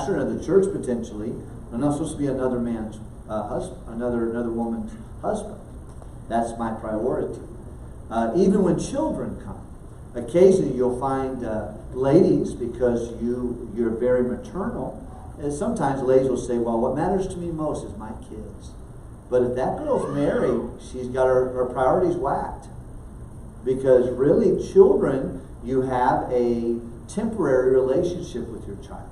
pastor in another church potentially. I'm not supposed to be another man's husband, another woman's husband. That's my priority. Even when children come, occasionally you'll find ladies, because you're very maternal, and sometimes ladies will say, well, what matters to me most is my kids. But if that girl's married, she's got her priorities whacked. Because really, children, you have a temporary relationship with your child.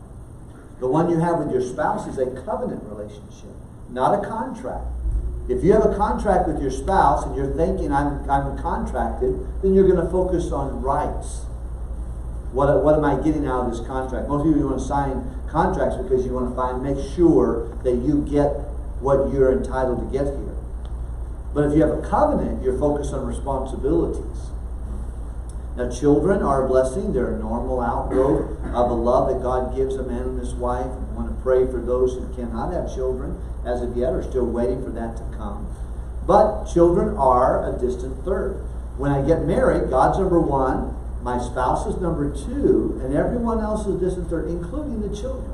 The one you have with your spouse is a covenant relationship, not a contract. If you have a contract with your spouse and you're thinking, I'm contracted, then you're going to focus on rights. What am I getting out of this contract? Most people, you want to sign contracts because you want to make sure that you get what you're entitled to get here. But if you have a covenant, you're focused on responsibilities. Now, children are a blessing. They're a normal outgrowth of the love that God gives a man and his wife. I want to pray for those who cannot have children as of yet, are still waiting for that to come. But children are a distant third. When I get married, God's number one, my spouse is number two, and everyone else is a distant third, including the children.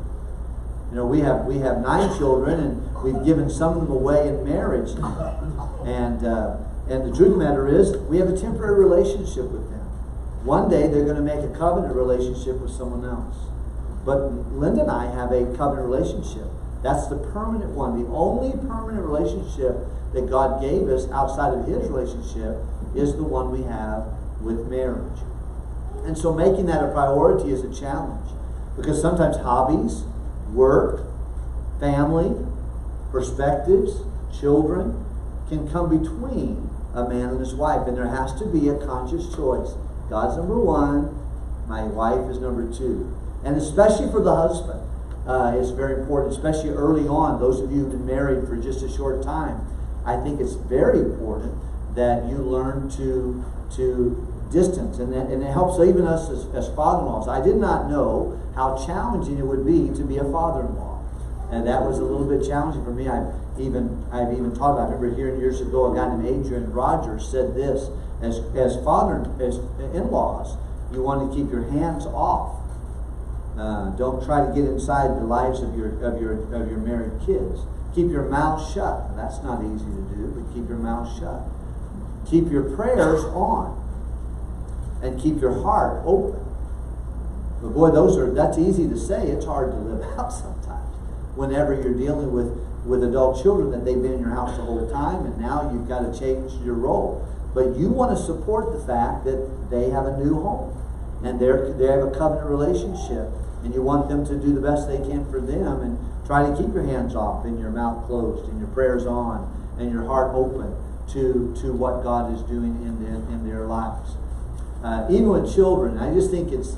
You know, we have 9 children, and we've given some of them away in marriage. And the truth of the matter is, we have a temporary relationship with them. One day, they're going to make a covenant relationship with someone else. But Linda and I have a covenant relationship. That's the permanent one. The only permanent relationship that God gave us outside of his relationship is the one we have with marriage. And so making that a priority is a challenge. Because sometimes hobbies, work, family, perspectives, children can come between a man and his wife. And there has to be a conscious choice. God's number one, my wife is number two. And especially for the husband, it's very important, especially early on. Those of you who've been married for just a short time, I think it's very important that you learn to distance. And it helps even us as father-in-laws. I did not know how challenging it would be to be a father-in-law. And that was a little bit challenging for me. I've even taught about it. I remember hearing years ago a guy named Adrian Rogers said this, as in-laws, you want to keep your hands off. Don't try to get inside the lives of your married kids. Keep your mouth shut. And that's not easy to do, but keep your mouth shut. Keep your prayers on. And keep your heart open. But boy, that's easy to say. It's hard to live out sometimes. Whenever you're dealing with adult children that they've been in your house the whole time, and now you've got to change your role. But you want to support the fact that they have a new home. And they have a covenant relationship. And you want them to do the best they can for them. And try to keep your hands off and your mouth closed and your prayers on and your heart open to what God is doing in their lives. Even with children, I just think it's,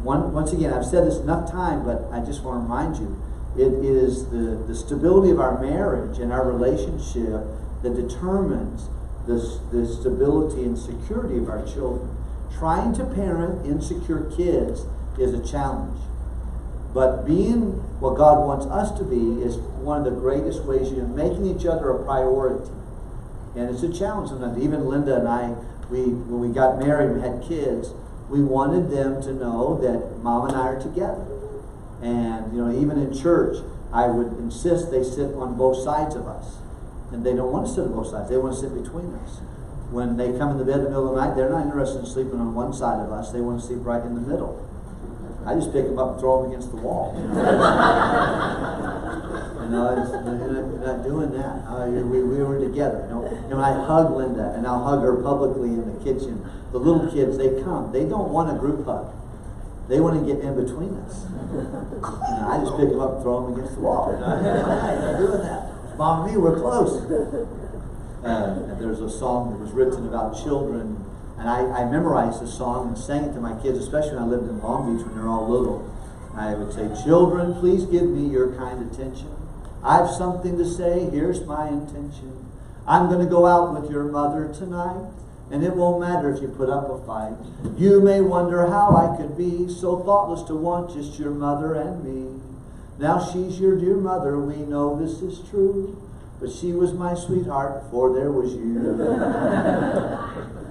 once again, I've said this enough time, but I just want to remind you, it is the stability of our marriage and our relationship that determines the stability and security of our children. Trying to parent insecure kids is a challenge. But being what God wants us to be is one of the greatest ways you're making each other a priority. And it's a challenge sometimes. Even Linda and I, when we got married and had kids, we wanted them to know that Mom and I are together. And even in church, I would insist they sit on both sides of us. And they don't want to sit on both sides. They want to sit between us. When they come in the bed in the middle of the night, they're not interested in sleeping on one side of us. They want to sleep right in the middle. I just pick them up and throw them against the wall. You're not doing that. We were together. And when I hug Linda, and I'll hug her publicly in the kitchen, the little kids, they come. They don't want a group hug. They want to get in between us. And I just pick them up and throw them against the wall. I'm not doing that. Mom and me, we're close. And there's a song that was written about children. And I memorized the song and sang it to my kids, especially when I lived in Long Beach when they're all little. I would say, children, please give me your kind attention. I have something to say, here's my intention. I'm going to go out with your mother tonight, and it won't matter if you put up a fight. You may wonder how I could be so thoughtless to want just your mother and me. Now she's your dear mother, we know this is true, but she was my sweetheart before there was you.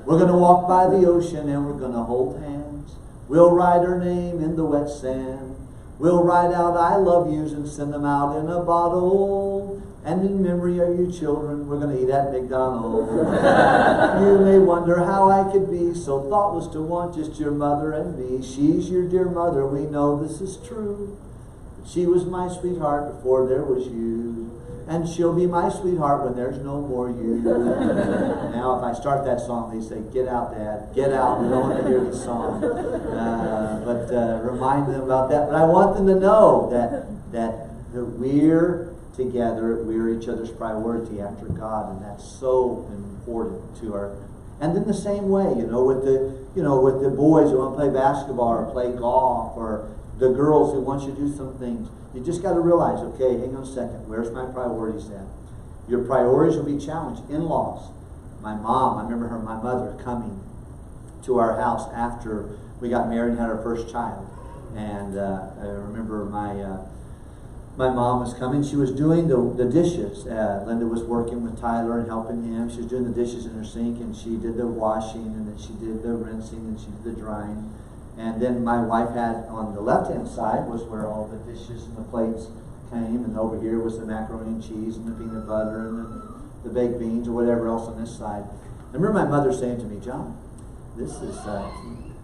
We're going to walk by the ocean and we're going to hold hands. We'll write her name in the wet sand. We'll write out I love yous and send them out in a bottle. And in memory of you children, we're going to eat at McDonald's. You may wonder how I could be so thoughtless to want just your mother and me. She's your dear mother, we know this is true. She was my sweetheart before there was you. And she'll be my sweetheart when there's no more you. Now, if I start that song, they say, get out, Dad. Get out. We don't want to hear the song. But remind them about that. But I want them to know that we're together, we're each other's priority after God, and that's so important to our. And then the same way, with the boys who want to play basketball or play golf, or the girls who want you to do some things. You just got to realize, okay, hang on a second, where's my priorities at? Your priorities will be challenged. In-laws. My mom, I remember my mother coming to our house after we got married and had our first child. And I remember my mom was coming. She was doing the dishes. Linda was working with Tyler and helping him. She was doing the dishes in her sink, and she did the washing, and then she did the rinsing, and she did the drying. And then my wife had, on the left-hand side, was where all the dishes and the plates came, and over here was the macaroni and cheese and the peanut butter and the baked beans or whatever else on this side. I remember my mother saying to me, John, this is,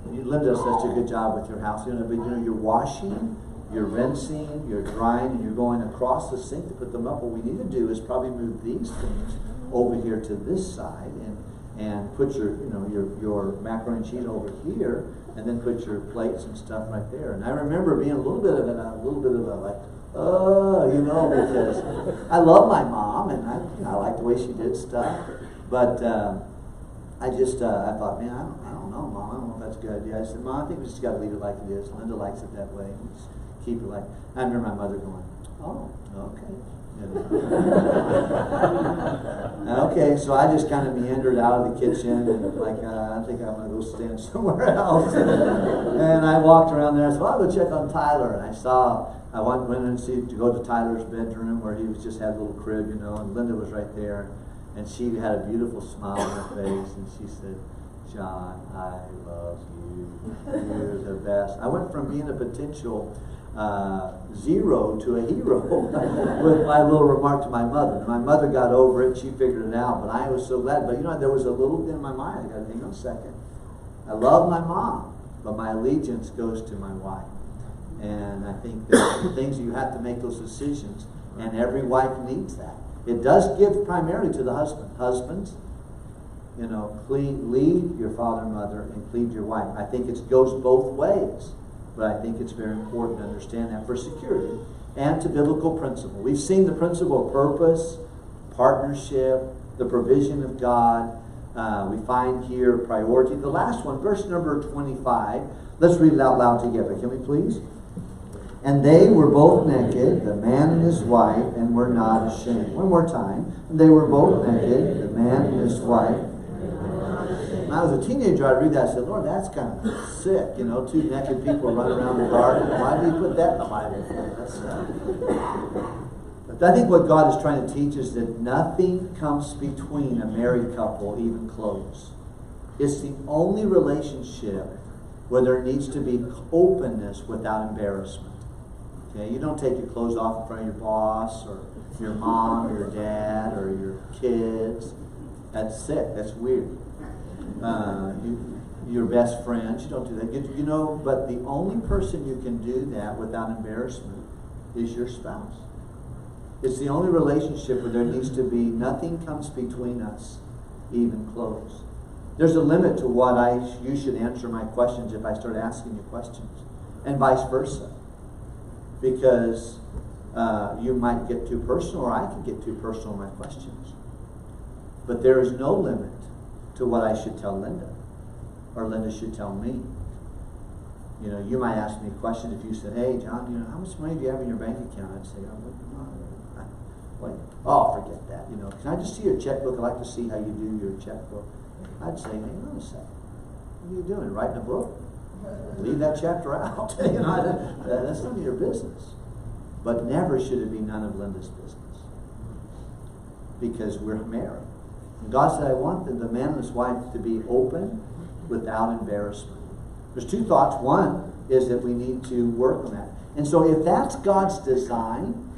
Linda does such a good job with your house. But you're washing, you're rinsing, you're drying, and you're going across the sink to put them up. What we need to do is probably move these things over here to this side and put your macaroni and cheese over here, and then put your plates and stuff right there. And I remember being a little bit of a like, because I love my mom, and I like the way she did stuff. But I thought, man, I don't know, Mom. I don't know if that's a good idea. I said, Mom, I think we just got to leave it like it is. Linda likes it that way. Just keep it like. I remember my mother going, oh, okay. Okay, so I just kind of meandered out of the kitchen and I think I'm going to go stand somewhere else. And I walked around there. I said, well, I'll go check on Tyler. And I went in to go to Tyler's bedroom where he was just had a little crib, and Linda was right there. And she had a beautiful smile on her face, and she said, John, I love you. You're the best. I went from being a potential zero to a hero with my little remark to my mother. And my mother got over it, she figured it out, but I was so glad. But there was a little bit in my mind, I got to think, a second. I love my mom, but my allegiance goes to my wife. And I think there's the things you have to make those decisions, and every wife needs that. It does give primarily to the husband. Husbands, lead your father and mother and cleave your wife. I think it goes both ways. But I think it's very important to understand that for security and to biblical principle. We've seen the principle of purpose, partnership, the provision of God. We find here priority. The last one, verse number 25. Let's read it out loud together. Can we please? And they were both naked, the man and his wife, and were not ashamed. One more time. And they were both naked, the man and his wife. When I was a teenager, I'd read that and said, Lord, that's kind of sick. Two naked people running around the garden. Why do you put that in the Bible? But I think what God is trying to teach is that nothing comes between a married couple, even close. It's the only relationship where there needs to be openness without embarrassment. Okay, you don't take your clothes off in front of your boss or your mom or your dad or your kids. That's sick. That's weird. Your best friends, you don't do that. But the only person you can do that without embarrassment is your spouse. It's the only relationship where there needs to be nothing comes between us, even close. There's a limit to what you should answer my questions if I start asking you questions, and vice versa. Because you might get too personal, or I can get too personal in my questions. But there is no limit to what I should tell Linda, or Linda should tell me. You might ask me a question if you said, hey, John, how much money do you have in your bank account? I'd say, forget that. Can I just see your checkbook? I'd like to see how you do your checkbook. I'd say, hang on a second. What are you doing? Writing a book? Leave that chapter out. That's none of your business. But never should it be none of Linda's business. Because we're married. And God said, I want the man and his wife to be open without embarrassment. There's two thoughts. One is that we need to work on that. And so if that's God's design,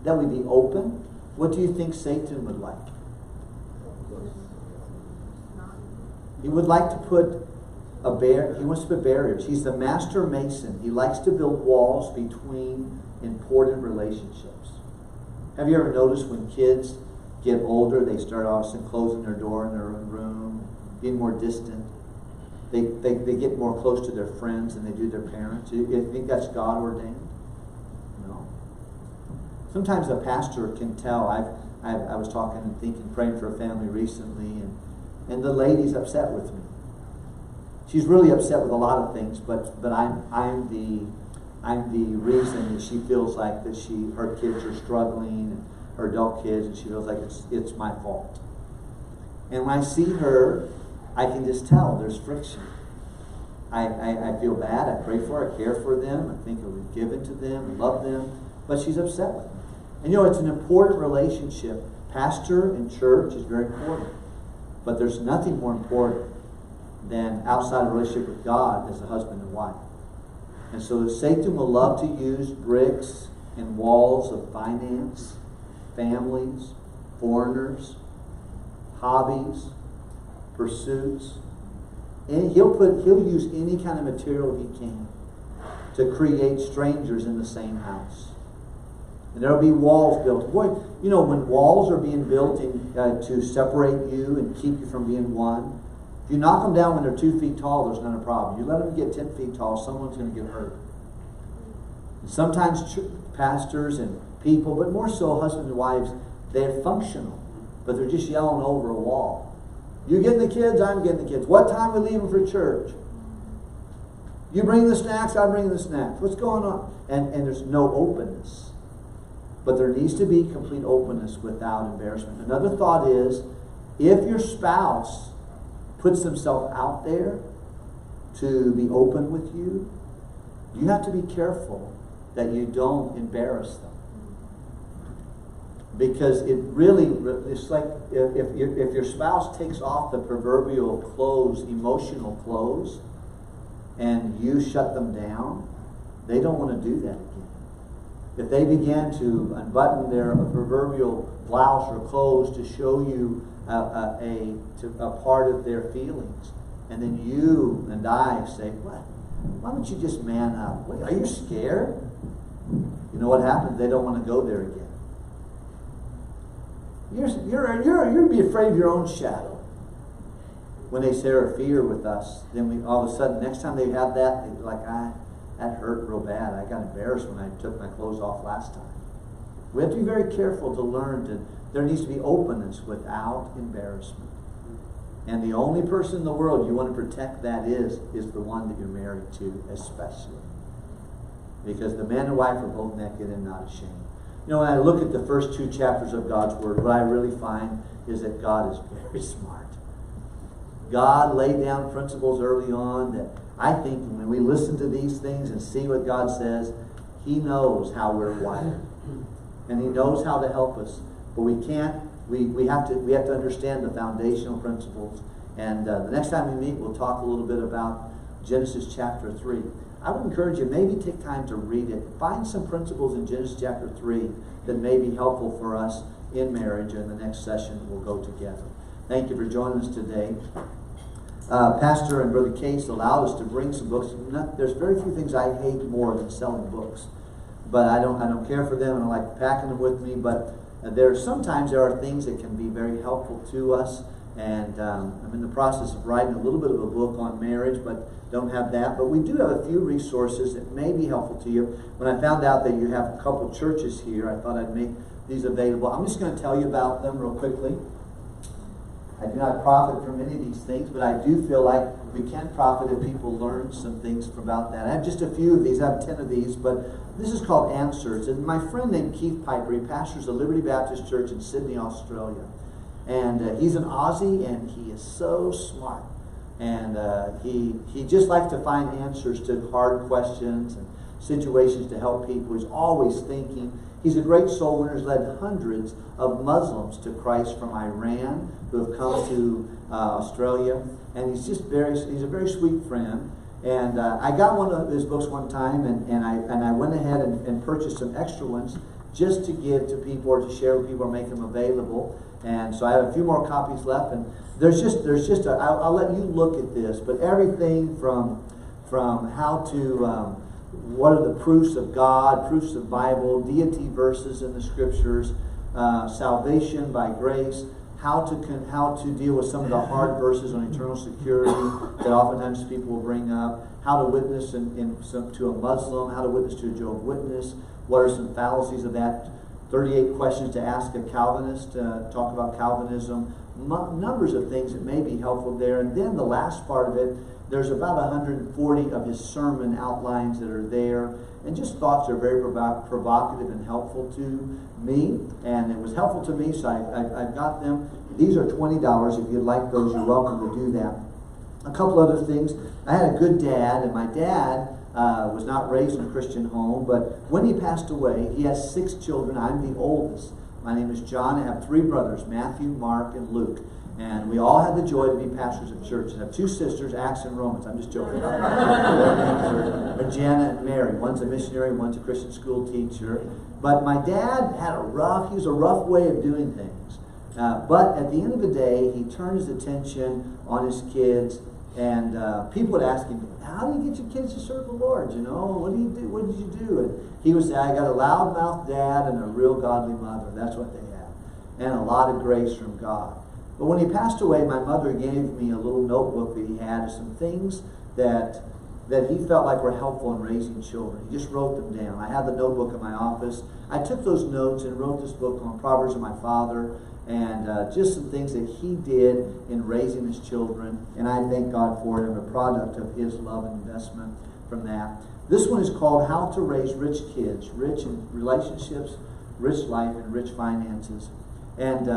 that we be open, what do you think Satan would like? He would like to put he wants to put barriers. He's the master mason. He likes to build walls between important relationships. Have you ever noticed when kids get older, they start off closing their door in their own room, being more distant? They get more close to their friends than they do their parents. You think that's God ordained? No. Sometimes a pastor can tell. I was talking and thinking, praying for a family recently, and the lady's upset with me. She's really upset with a lot of things, but I'm the reason that she feels like that her kids are struggling, and her adult kids, and she feels like it's my fault. And when I see her, I can just tell there's friction. I feel bad. I pray for her. I care for them. I think I was given to them. I love them. But she's upset with me. And you know, it's an important relationship. Pastor and church is very important. But there's nothing more important than outside a relationship with God as a husband and wife. And so Satan will love to use bricks and walls of finance, families, foreigners, hobbies, pursuits. And he'll use any kind of material he can to create strangers in the same house. And there'll be walls built. Boy, you know, when walls are being built to separate you and keep you from being one, if you knock them down when they're 2 feet tall, there's not a problem. You let them get 10 feet tall, someone's going to get hurt. And sometimes pastors and people, but more so husbands and wives, they're functional, but they're just yelling over a wall. You getting the kids? I'm getting the kids. What time are we leaving for church? You bring the snacks? I'm bringing the snacks. What's going on? And there's no openness. But there needs to be complete openness without embarrassment. Another thought is, if your spouse puts themselves out there to be open with you, you have to be careful that you don't embarrass them. Because it's like if your spouse takes off the proverbial clothes, emotional clothes, and you shut them down, they don't want to do that again. If they begin to unbutton their proverbial blouse or clothes to show you a part of their feelings, and then you and I say, "What? Why don't you just man up? Wait, are you scared?" You know what happens? They don't want to go there again. You'd be afraid of your own shadow. When they share a fear with us, then we all of a sudden, next time they have that, they're like, that hurt real bad. I got embarrassed when I took my clothes off last time. We have to be very careful to learn there needs to be openness without embarrassment. And the only person in the world you want to protect that is the one that you're married to, especially. Because the man and wife are both naked and not ashamed. You know, when I look at the first 2 chapters of God's Word, what I really find is that God is very smart. God laid down principles early on that I think when we listen to these things and see what God says, He knows how we're wired. And He knows how to help us. But we have to understand the foundational principles. And the next time we meet, we'll talk a little bit about Genesis chapter 3. I would encourage you, maybe take time to read it. Find some principles in Genesis chapter 3 that may be helpful for us in marriage, and the next session we'll go together. Thank you for joining us today. Pastor and Brother Case allowed us to bring some books. There's very few things I hate more than selling books. But I don't care for them, and I like packing them with me. But sometimes there are things that can be very helpful to us. And I'm in the process of writing a little bit of a book on marriage, but don't have that. But we do have a few resources that may be helpful to you. When I found out that you have a couple churches here, I thought I'd make these available. I'm just going to tell you about them real quickly. I do not profit from any of these things, but I do feel like we can profit if people learn some things about that. I have just a few of these. I have 10 of these, but this is called Answers. And my friend named Keith Piper, he pastors the Liberty Baptist Church in Sydney, Australia. And he's an Aussie, and he is so smart. And he just likes to find answers to hard questions and situations to help people. He's always thinking. He's a great soul winner. He's led hundreds of Muslims to Christ from Iran who have come to Australia. And he's a very sweet friend. And I got one of his books one time, and I went ahead and purchased some extra ones just to give to people or to share with people or make them available. And so I have a few more copies left, and I'll let you look at this, but everything from how to what are the proofs of God, proofs of Bible, deity verses in the scriptures, salvation by grace, how to deal with some of the hard verses on eternal security that oftentimes people will bring up, how to witness to a Muslim, how to witness to a Jehovah's Witness, what are some fallacies of that, 38 questions to ask a Calvinist, talk about Calvinism, numbers of things that may be helpful there. And then the last part of it, there's about 140 of his sermon outlines that are there, and just thoughts that are very provocative and helpful to me. And it was helpful to me, so I've got them. These are $20. If you'd like those, you're welcome to do that. A couple other things. I had a good dad, and my dad was not raised in a Christian home, but when he passed away, he has 6 children. I'm the oldest. My name is John. I have 3 brothers, Matthew, Mark, and Luke. And we all had the joy to be pastors of church. I have 2 sisters, Acts and Romans. I'm just joking. Their names are Jana and Mary. One's a missionary, one's a Christian school teacher. But my dad had a rough way of doing things. But at the end of the day, he turned his attention on his kids. And people would ask him, how do you get your kids to serve the Lord? You know, what do you do? What did you do? And he would say, I got a loudmouth dad and a real godly mother. That's what they had. And a lot of grace from God. But when he passed away, my mother gave me a little notebook that he had of some things that he felt like were helpful in raising children. He just wrote them down. I have the notebook in my office. I took those notes and wrote this book on Proverbs of my father, and just some things that he did in raising his children. And I thank God for it. I'm a product of his love and investment from that. This one is called How to Raise Rich Kids, Rich in Relationships, Rich Life, and Rich Finances. And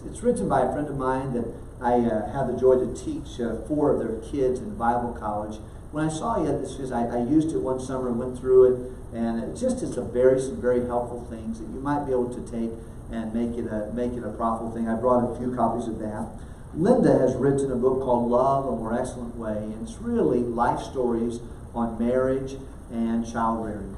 it's written by a friend of mine that I had the joy to teach 4 of their kids in Bible college. When I saw it, I used it one summer and went through it, and it's some very helpful things that you might be able to take and make it a profitable thing. I brought a few copies of that. Linda has written a book called Love, A More Excellent Way, and it's really life stories on marriage and child rearing,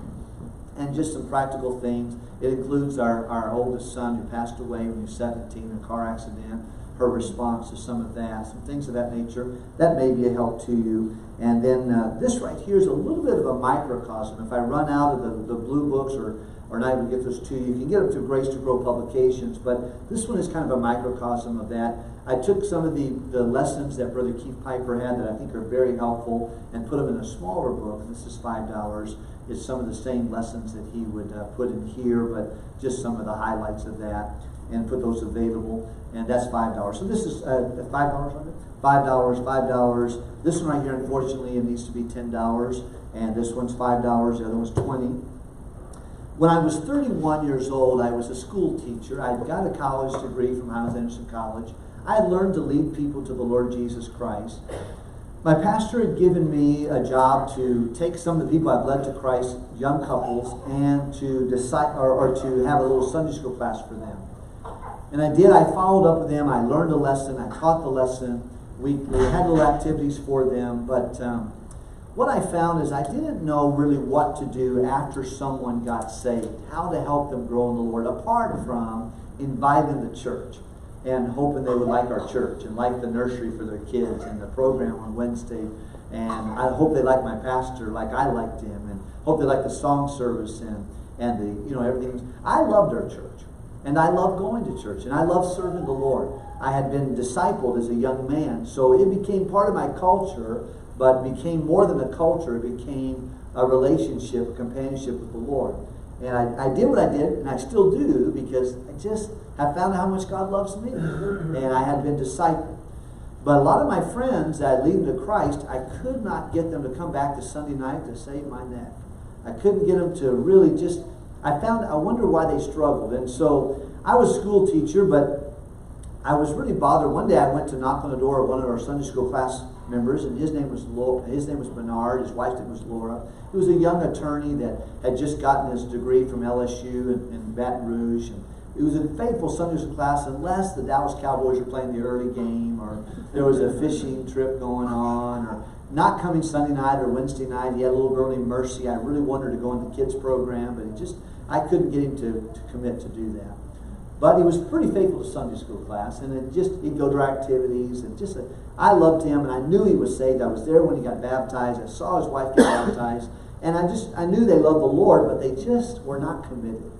and just some practical things. It includes our oldest son who passed away when he was 17 in a car accident, her response to some of that, some things of that nature. That may be a help to you. And then this right here is a little bit of a microcosm. If I run out of the blue books or not able to get those to you, you can get them through Grace to Grow Publications, but this one is kind of a microcosm of that. I took some of the lessons that Brother Keith Piper had that I think are very helpful and put them in a smaller book. This is $5. It's some of the same lessons that he would put in here, but just some of the highlights of that, and put those available. And that's $5. So this is $5 on it? $5. This one right here, unfortunately, it needs to be $10, and this one's $5. The other one's $20. When I was 31 years old, I was a school teacher. I got a college degree from Highlands Anderson College. I had learned to lead people to the Lord Jesus Christ. My pastor had given me a job to take some of the people I've led to Christ, young couples, and to decide or to have a little Sunday school class for them. And I did. I followed up with them. I learned a lesson. I taught the lesson. We had little activities for them. But what I found is I didn't know really what to do after someone got saved, how to help them grow in the Lord, apart from inviting them to church and hoping they would like our church and like the nursery for their kids and the program on Wednesday. And I hope they like my pastor like I liked him, and hope they like the song service and the everything. I loved our church, and I loved going to church, and I loved serving the Lord. I had been discipled as a young man, so it became part of my culture, but became more than a culture. It became a relationship, a companionship with the Lord. And I did what I did, and I still do, because I found out how much God loves me. And I had been discipled. But a lot of my friends that I lead them to Christ, I could not get them to come back to Sunday night to save my neck. I couldn't get them to really I wonder why they struggled. And so I was a school teacher, but I was really bothered. One day I went to knock on the door of one of our Sunday school class members, and his name was Bernard, his wife's name was Laura. He was a young attorney that had just gotten his degree from LSU in Baton Rouge. And it was a faithful Sunday school class unless the Dallas Cowboys were playing the early game, or there was a fishing trip going on, or not coming Sunday night or Wednesday night. He had a little girl named Mercy. I really wanted her to go into the kids program, but I couldn't get him to commit to do that. But he was pretty faithful to Sunday school class, and he'd go to our activities, and I loved him, and I knew he was saved. I was there when he got baptized. I saw his wife get baptized, and I knew they loved the Lord, but they just were not committed.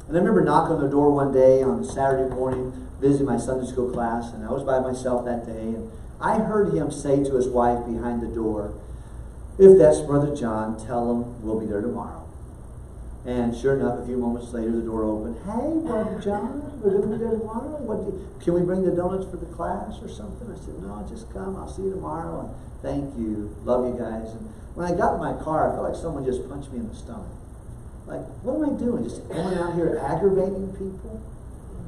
And I remember knocking on the door one day on Saturday morning, visiting my Sunday school class, and I was by myself that day, and I heard him say to his wife behind the door, "If that's Brother John, tell him we'll be there tomorrow." And sure enough, a few moments later, the door opened. "Hey, Brother John, we're going to be there tomorrow. Can we bring the donuts for the class or something?" I said, "No, just come. I'll see you tomorrow. And thank you. Love you guys." And when I got in my car, I felt like someone just punched me in the stomach. Like, what am I doing? Just going out here aggravating people?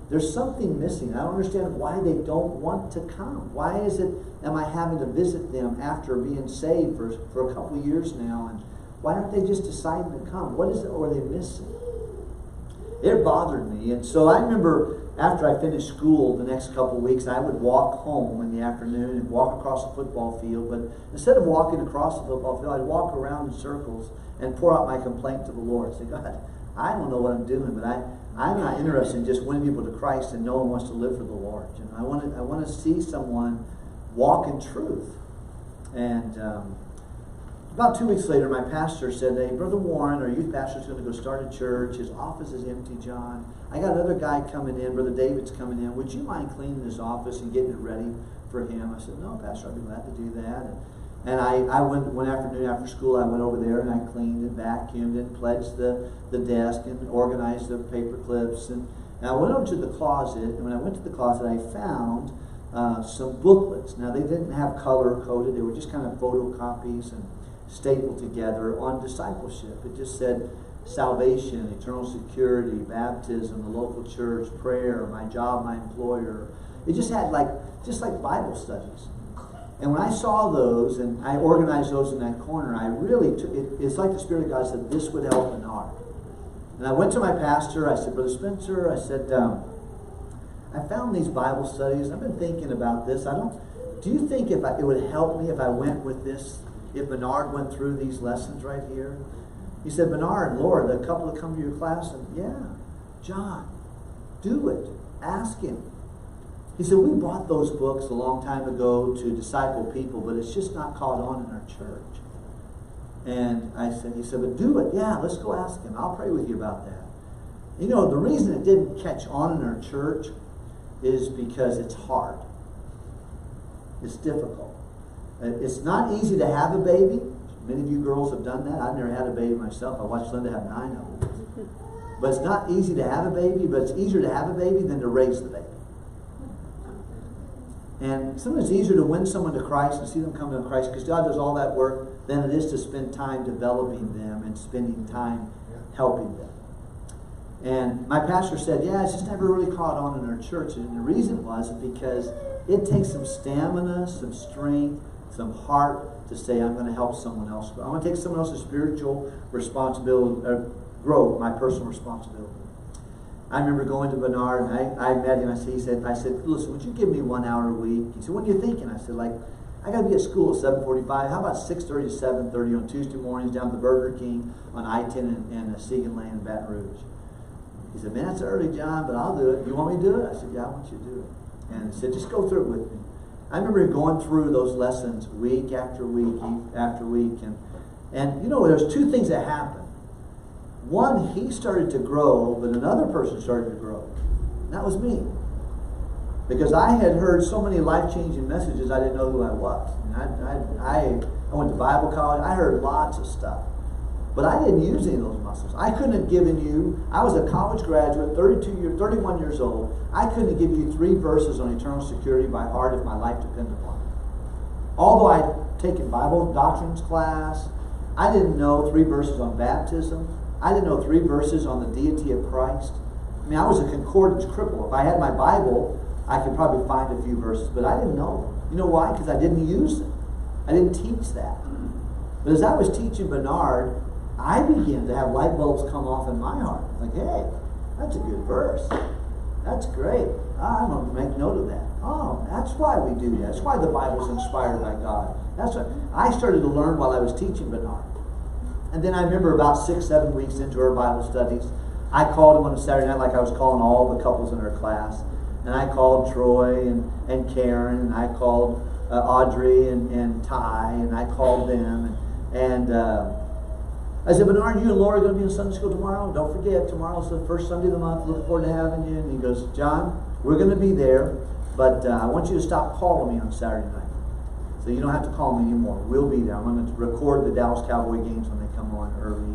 There's something missing. I don't understand why they don't want to come. Why am I having to visit them after being saved for a couple of years now? And why aren't they just deciding to come? What is it, or are they missing? It bothered me. And so I remember after I finished school the next couple of weeks, I would walk home in the afternoon and walk across the football field. But instead of walking across the football field, I'd walk around in circles and pour out my complaint to the Lord. Say, "God, I don't know what I'm doing, but I'm not interested in just winning people to Christ, and no one wants to live for the Lord. You know, I want to see someone walk in truth." And about 2 weeks later, my pastor said, "Hey, Brother Warren, our youth pastor, is going to go start a church. His office is empty, John. I got another guy coming in. Brother David's coming in. Would you mind cleaning his office and getting it ready for him?" I said, "No, Pastor, I'd be glad to do that." And I went one afternoon after school. I went over there and I cleaned and vacuumed and pledged the desk and organized the paper clips. And I went over to the closet. And when I went to the closet, I found some booklets. Now, they didn't have color coded. They were just kind of photocopies and stapled together on discipleship. It just said salvation, eternal security, baptism, the local church, prayer, my job, my employer. It just had just like Bible studies. And when I saw those, and I organized those in that corner, I really took it. It's like the Spirit of God said, this would help Bernard. And I went to my pastor. I said, "Brother Spencer," I said, "I found these Bible studies. I've been thinking about this. Do you think it would help me if I went with this, if Bernard went through these lessons right here?" He said, "Bernard, Laura, the couple that come to your class," and yeah, "John, do it. Ask him." He said, "We bought those books a long time ago to disciple people, but it's just not caught on in our church." And he said, "But do it. Yeah, let's go ask him. I'll pray with you about that." You know, the reason it didn't catch on in our church is because it's hard. It's difficult. It's not easy to have a baby. Many of you girls have done that. I've never had a baby myself. I watched Linda have 9 of them. But it's not easy to have a baby, but it's easier to have a baby than to raise the baby. And sometimes it's easier to win someone to Christ and see them come to Christ because God does all that work than it is to spend time developing them and spending time helping them. And my pastor said, "Yeah, it's just never really caught on in our church." And the reason was because it takes some stamina, some strength, some heart to say, "I'm going to help someone else grow. I'm going to take someone else's spiritual responsibility, grow my personal responsibility." I remember going to Bernard, and I met him. I said, "Listen, would you give me 1 hour a week?" He said, "What are you thinking?" I said, "I got to be at school at 7:45. How about 6:30 to 7:30 on Tuesday mornings down to the Burger King on I-10 and Segan Lane in Baton Rouge?" He said, "Man, that's early, John, but I'll do it. You want me to do it?" I said, "Yeah, I want you to do it." And he said, "Just go through it with me." I remember going through those lessons week after week after week. And you know, there's 2 things that happened. One, he started to grow, but another person started to grow. And that was me. Because I had heard so many life-changing messages, I didn't know who I was. And I went to Bible college. I heard lots of stuff. But I didn't use any of those muscles. I couldn't have given you, I was a college graduate, 31 years old. I couldn't give you 3 verses on eternal security by heart if my life depended upon it. Although I'd taken Bible doctrines class, I didn't know 3 verses on baptism. I didn't know 3 verses on the deity of Christ. I mean, I was a concordance cripple. If I had my Bible, I could probably find a few verses, but I didn't know them. You know why? Because I didn't use them. I didn't teach that. But as I was teaching Bernard, I began to have light bulbs come off in my heart. Like, hey, that's a good verse. That's great. I'm going to make note of that. Oh, that's why we do that. That's why the Bible's inspired by God. That's what I started to learn while I was teaching Bernard. And then I remember about 6-7 weeks into our Bible studies, I called him on a Saturday night like I was calling all the couples in our class. And I called Troy and Karen, and I called Audrey and Ty, and I called them. And I said, Bernard, you and Laura are going to be in Sunday school tomorrow? Don't forget, tomorrow's the first Sunday of the month. Look forward to having you. And he goes, John, we're going to be there, but I want you to stop calling me on Saturday night. So you don't have to call me anymore. We'll be there. I'm going to record the Dallas Cowboy games when they come on early.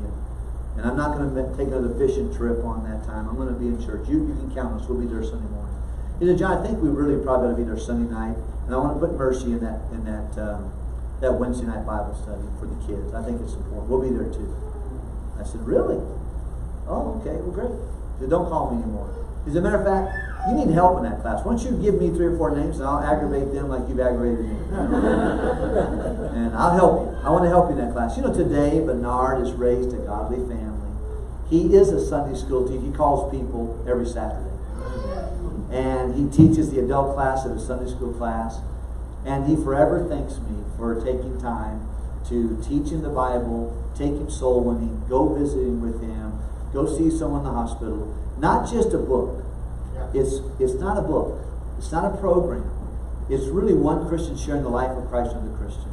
And I'm not going to take another fishing trip on that time. I'm going to be in church. You can count us. We'll be there Sunday morning. He said, John, I think we really probably ought to be there Sunday night. And I want to put Mercy in that Wednesday night Bible study for the kids. I think it's important. We'll be there too. I said, really? Oh, okay. Well, great. He said, don't call me anymore. As a matter of fact, you need help in that class. Why don't you give me 3 or 4 names and I'll aggravate them like you've aggravated me. And I'll help you. I want to help you in that class. You know, today Bernard has raised a godly family. He is a Sunday school teacher. He calls people every Saturday. And he teaches the adult class at a Sunday school class. And he forever thanks me for taking time to teach him the Bible, take him soul winning, go visiting with him, go see someone in the hospital. Not just a book. It's not a book. It's not a program. It's really one Christian sharing the life of Christ with a Christian.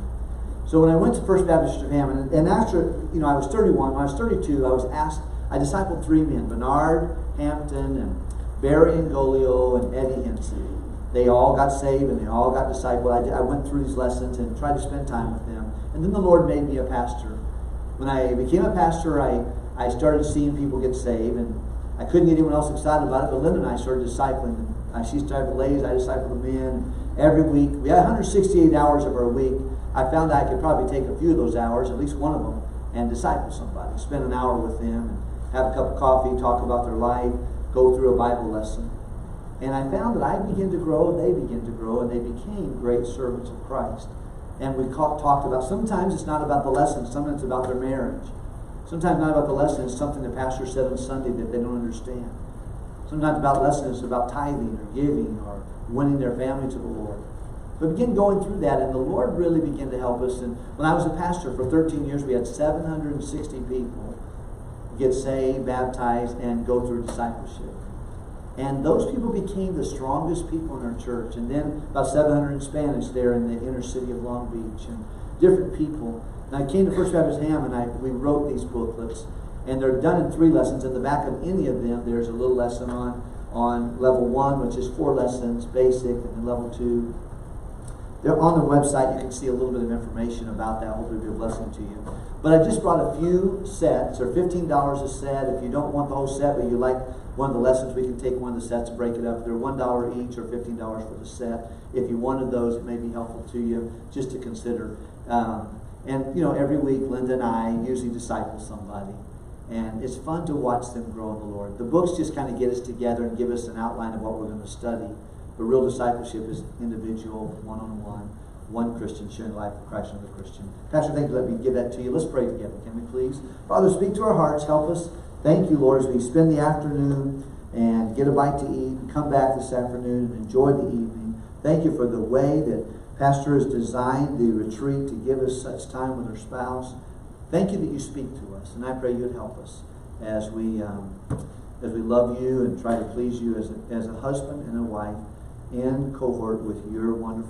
So when I went to First Baptist Church of Hammond, and after, I was 31, when I was 32, I was asked, I discipled 3 men, Bernard Hampton and Barry and Golio and Eddie Henson. They all got saved and they all got discipled. I went through these lessons and tried to spend time with them. And then the Lord made me a pastor. When I became a pastor, I started seeing people get saved, and I couldn't get anyone else excited about it, but Linda and I started discipling them. She discipled ladies, I discipled the men. Every week, we had 168 hours of our week. I found I could probably take a few of those hours, at least one of them, and disciple somebody. Spend an hour with them, and have a cup of coffee, talk about their life, go through a Bible lesson. And I found that I began to grow, and they began to grow, and they became great servants of Christ. And we talked about, sometimes it's not about the lesson, sometimes it's about their marriage. Sometimes not about the lesson, it's something the pastor said on Sunday that they don't understand. Sometimes about the lesson is about tithing or giving or winning their family to the Lord. We began going through that, and the Lord really began to help us. And when I was a pastor for 13 years, we had 760 people get saved, baptized, and go through discipleship. And those people became the strongest people in our church. And then about 700 in Spanish there in the inner city of Long Beach, and different people. And I came to First Baptist Hammond, and we wrote these booklets, and they're done in 3 lessons. In the back of any of them, there's a little lesson on level 1, which is 4 lessons, basic, and then level 2. They're on the website. You can see a little bit of information about that. Hopefully it'll be a blessing to you. But I just brought a few sets. They're $15 a set. If you don't want the whole set, but you like one of the lessons, we can take one of the sets and break it up. They're $1 each or $15 for the set. If you wanted those, it may be helpful to you just to consider. And every week Linda and I usually disciple somebody. And it's fun to watch them grow in the Lord. The books just kind of get us together and give us an outline of what we're going to study. But real discipleship is individual, one-on-one, one Christian sharing the life of Christ and the Christian. Pastor, thank you. Let me give that to you. Let's pray together. Can we please? Father, speak to our hearts. Help us. Thank you, Lord, as we spend the afternoon and get a bite to eat and come back this afternoon and enjoy the evening. Thank you for the way that Pastor has designed the retreat to give us such time with our spouse. Thank you that you speak to us, and I pray you would help us as we love you and try to please you as a husband and a wife in cohort with your wonderful